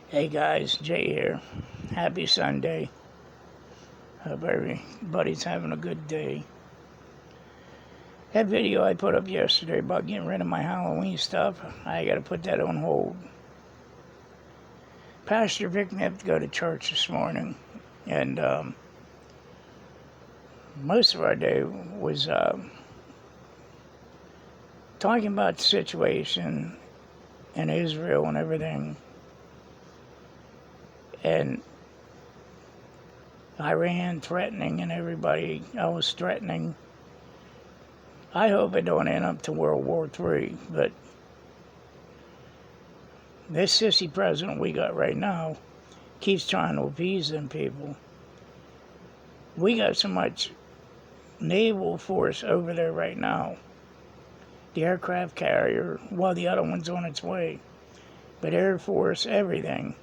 Hey guys, Jay here. Happy Sunday. Hope everybody's having a good day. That video I put up yesterday about getting rid of my Halloween stuff, I gotta put that on hold. Pastor picked me up to go to church this morning, and most of our day was talking about the situation in Israel and everything. And Iran threatening and everybody else threatening. I hope it don't end up to World War III, but this sissy president we got right now keeps trying to appease them people. We got so much naval force over there right now. The aircraft carrier, well, the other one's on its way. But Air Force, everything.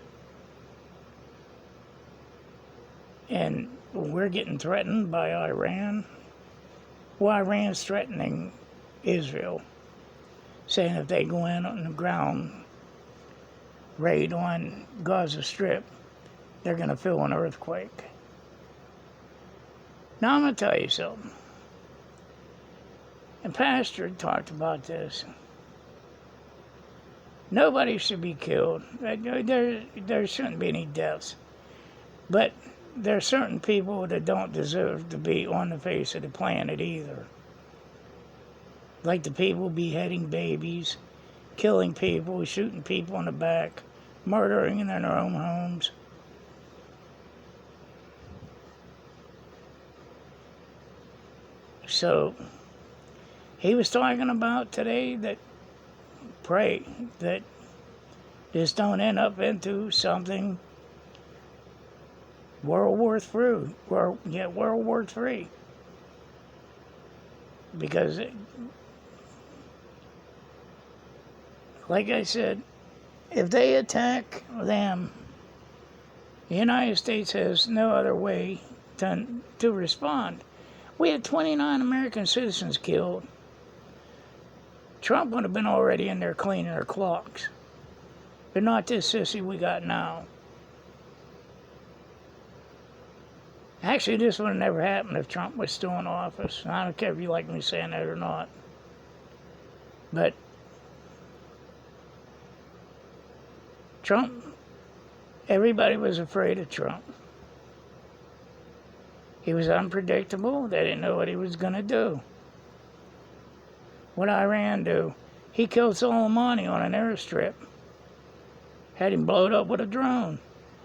And we're getting threatened by Iran. Well, Iran's threatening Israel, saying if they go in on the ground raid on Gaza Strip, they're going to feel an earthquake. Now, I'm going to tell you something. And Pastor talked about this. Nobody should be killed. There shouldn't be any deaths. But there are certain people that don't deserve to be on the face of the planet either. Like the people beheading babies, killing people, shooting people in the back, murdering in their own homes. So, he was talking about today that pray that this don't end up into something World War III. Because, like I said, if they attack them, the United States has no other way to respond. We had 29 American citizens killed. Trump would have been already in there cleaning their clocks. But not this sissy we got now. Actually, this would have never happened if Trump was still in office. I don't care if you like me saying that or not. But Trump, everybody was afraid of Trump. He was unpredictable. They didn't know what he was going to do. What Iran do? He killed Soleimani on an airstrip. Had him blowed up with a drone.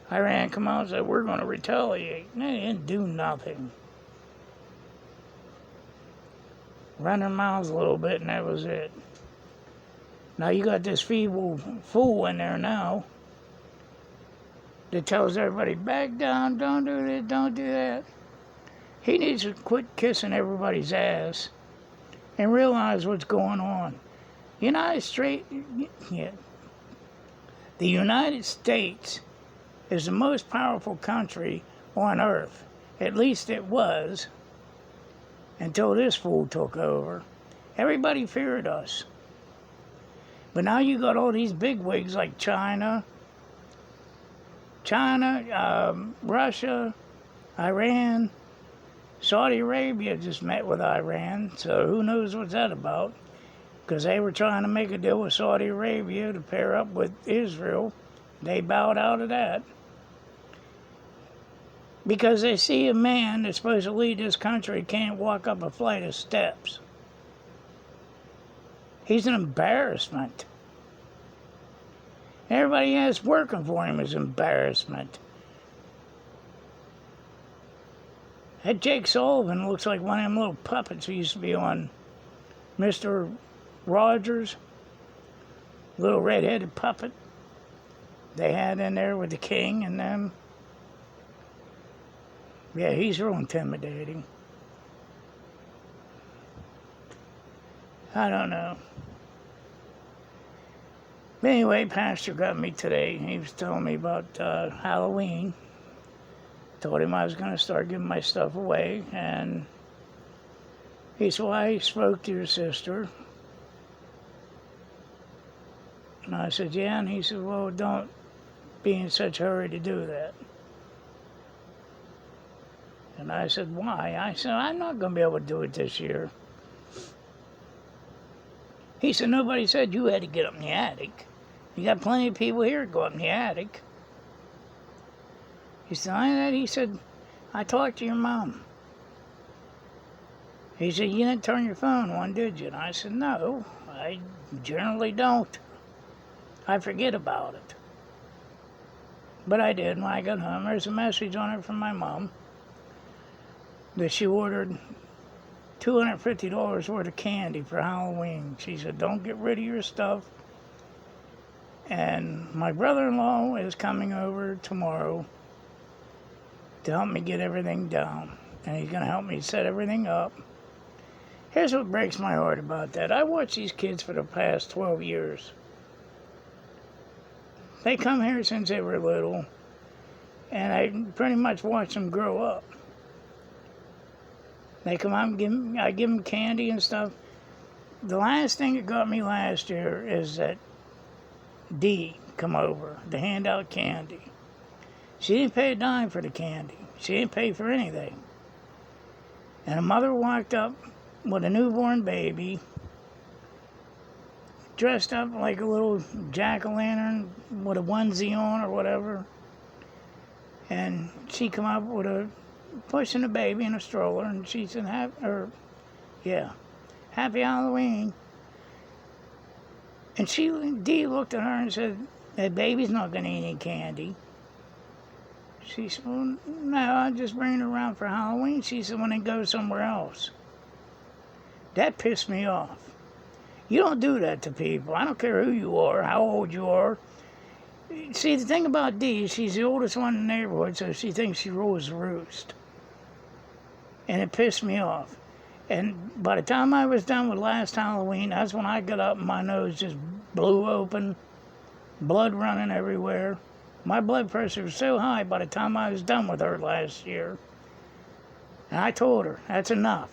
Iran come out and said, we're going to retaliate. They didn't do nothing. Run their mouths a little bit and that was it. Now you got this feeble fool in there now that tells everybody, back down, don't do this, don't do that. He needs to quit kissing everybody's ass and realize what's going on. The United States is the most powerful country on earth. At least it was until this fool took over. Everybody feared us. But now you got all these bigwigs like China, Russia, Iran. Saudi Arabia just met with Iran, so who knows what's that about? Because they were trying to make a deal with Saudi Arabia to pair up with Israel. They bowed out of that. Because they see a man that's supposed to lead this country can't walk up a flight of steps. He's an embarrassment. Everybody else working for him is embarrassment. That Jake Sullivan looks like one of them little puppets who used to be on Mr. Rogers. Little red-headed puppet they had in there with the king and them. Yeah, he's real intimidating. I don't know. But anyway, Pastor got me today. He was telling me about Halloween. Told him I was going to start giving my stuff away. And he said, well, I spoke to your sister. And I said, yeah. And he said, well, don't be in such a hurry to do that? And I said, why? I said, I'm not going to be able to do it this year. He said, nobody said you had to get up in the attic. You got plenty of people here to go up in the attic. He said, I talked to your mom. He said, you didn't turn your phone on, did you? And I said, no, I generally don't. I forget about it. But I did when I got home. There's a message on it from my mom that she ordered $250 worth of candy for Halloween. She said, don't get rid of your stuff. And my brother-in-law is coming over tomorrow to help me get everything down. And he's going to help me set everything up. Here's what breaks my heart about that. I watched these kids for the past 12 years. They come here since they were little, and I pretty much watched them grow up. They come out and I give them candy and stuff. The last thing that got me last year is that Dee come over to hand out candy. She didn't pay a dime for the candy. She didn't pay for anything. And a mother walked up with a newborn baby, dressed up like a little jack-o'-lantern with a onesie on or whatever. And she come up with pushing a baby in a stroller, and she said, Happy Halloween. And Dee looked at her and said, that baby's not going to eat any candy. She said, well, no, I'm just bringing her around for Halloween. She said, when they go somewhere else. That pissed me off. You don't do that to people. I don't care who you are, how old you are. See, the thing about Dee, she's the oldest one in the neighborhood, so she thinks she rules the roost. And it pissed me off. And by the time I was done with last Halloween, that's when I got up and my nose just blew open, blood running everywhere. My blood pressure was so high by the time I was done with her last year. And I told her, that's enough.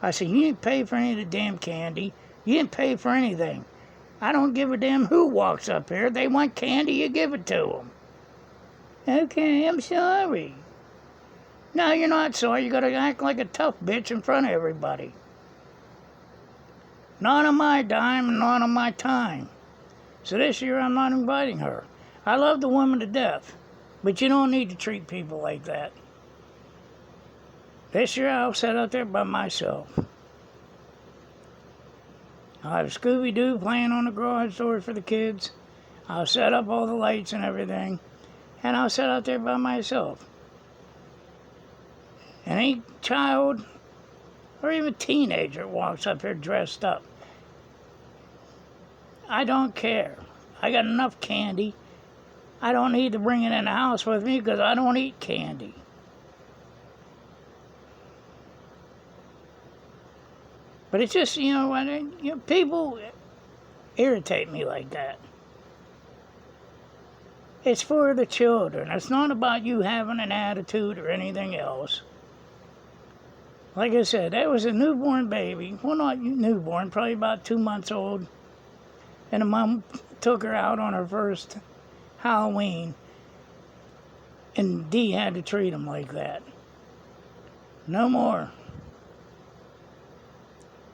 I said, you didn't pay for any of the damn candy. You didn't pay for anything. I don't give a damn who walks up here. They want candy, you give it to them. Okay, I'm sorry. No, you're not sorry. You gotta act like a tough bitch in front of everybody. Not on my dime and not on my time. So this year I'm not inviting her. I love the woman to death, but you don't need to treat people like that. This year I'll sit out there by myself. I'll have Scooby-Doo playing on the garage door for the kids. I'll set up all the lights and everything, and I'll sit out there by myself. And any child or even teenager walks up here dressed up, I don't care. I got enough candy. I don't need to bring it in the house with me because I don't eat candy. But it's just, people irritate me like that. It's for the children. It's not about you having an attitude or anything else. Like I said, that was a newborn baby. Well, not newborn, probably about 2 months old. And the mom took her out on her first Halloween. And Dee had to treat him like that. No more.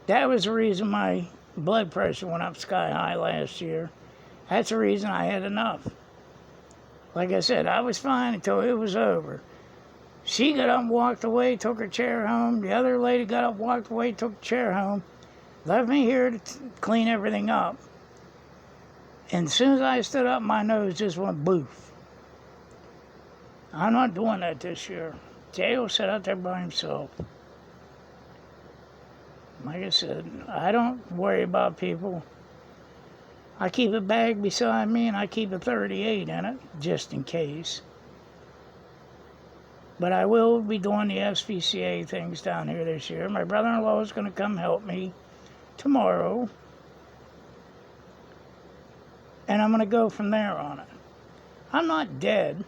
That was the reason my blood pressure went up sky high last year. That's the reason I had enough. Like I said, I was fine until it was over. She got up and walked away, took her chair home. The other lady got up, walked away, took the chair home. Left me here to clean everything up. And as soon as I stood up, my nose just went boof. I'm not doing that this year. Jay will sit out there by himself. Like I said, I don't worry about people. I keep a bag beside me and I keep a 38 in it, just in case. But I will be doing the SVCA things down here this year. My brother-in-law is going to come help me tomorrow. And I'm going to go from there on it. I'm not dead.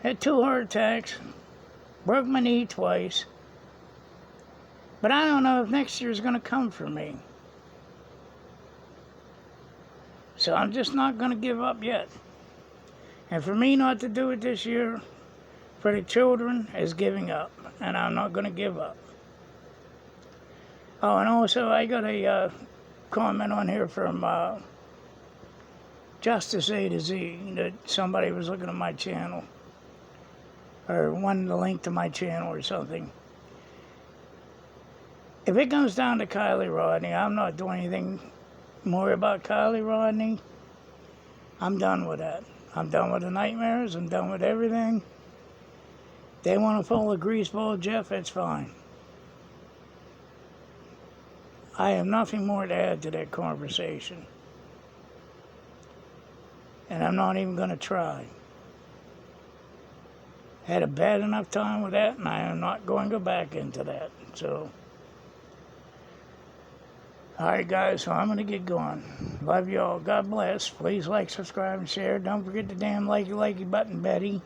Had 2 heart attacks. Broke my knee twice. But I don't know if next year is going to come for me. So I'm just not going to give up yet. And for me not to do it this year for the children is giving up. And I'm not going to give up. Oh, and also I got a comment on here from Justice A to Z that somebody was looking at my channel or wanted the link to my channel or something. If it comes down to Kylie Rodney, I'm not doing anything more about Kylie Rodney. I'm done with that. I'm done with the nightmares. I'm done with everything. They want to follow Greaseball Jeff, it's fine. I have nothing more to add to that conversation. And I'm not even going to try. Had a bad enough time with that, and I am not going to go back into that. So, alright guys, so I'm going to get going. Love y'all. God bless. Please like, subscribe, and share. Don't forget the damn likey button, Betty.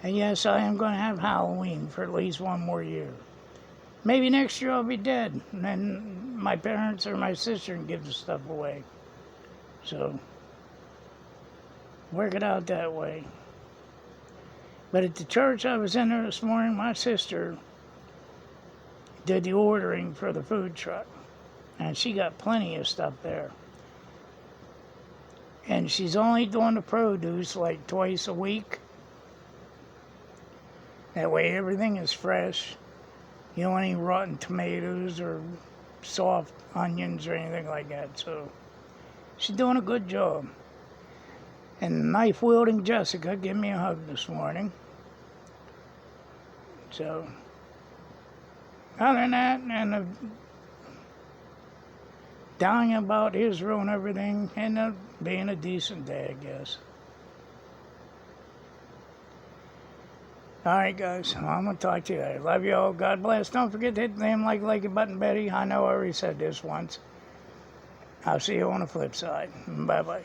And yes, I am going to have Halloween for at least one more year. Maybe next year I'll be dead, and then my parents or my sister can give the stuff away. So, work it out that way. But at the church I was in there this morning, my sister did the ordering for the food truck. And she got plenty of stuff there. And she's only doing the produce like twice a week. That way everything is fresh. You don't want any rotten tomatoes or soft onions or anything like that. So she's doing a good job. And knife-wielding Jessica gave me a hug this morning. So, other than that, and dying about Israel and everything, and being a decent day, I guess. Alright guys, I'm going to talk to you later. Love you all. God bless. Don't forget to hit the damn like button, Betty. I know I already said this once. I'll see you on the flip side. Bye-bye.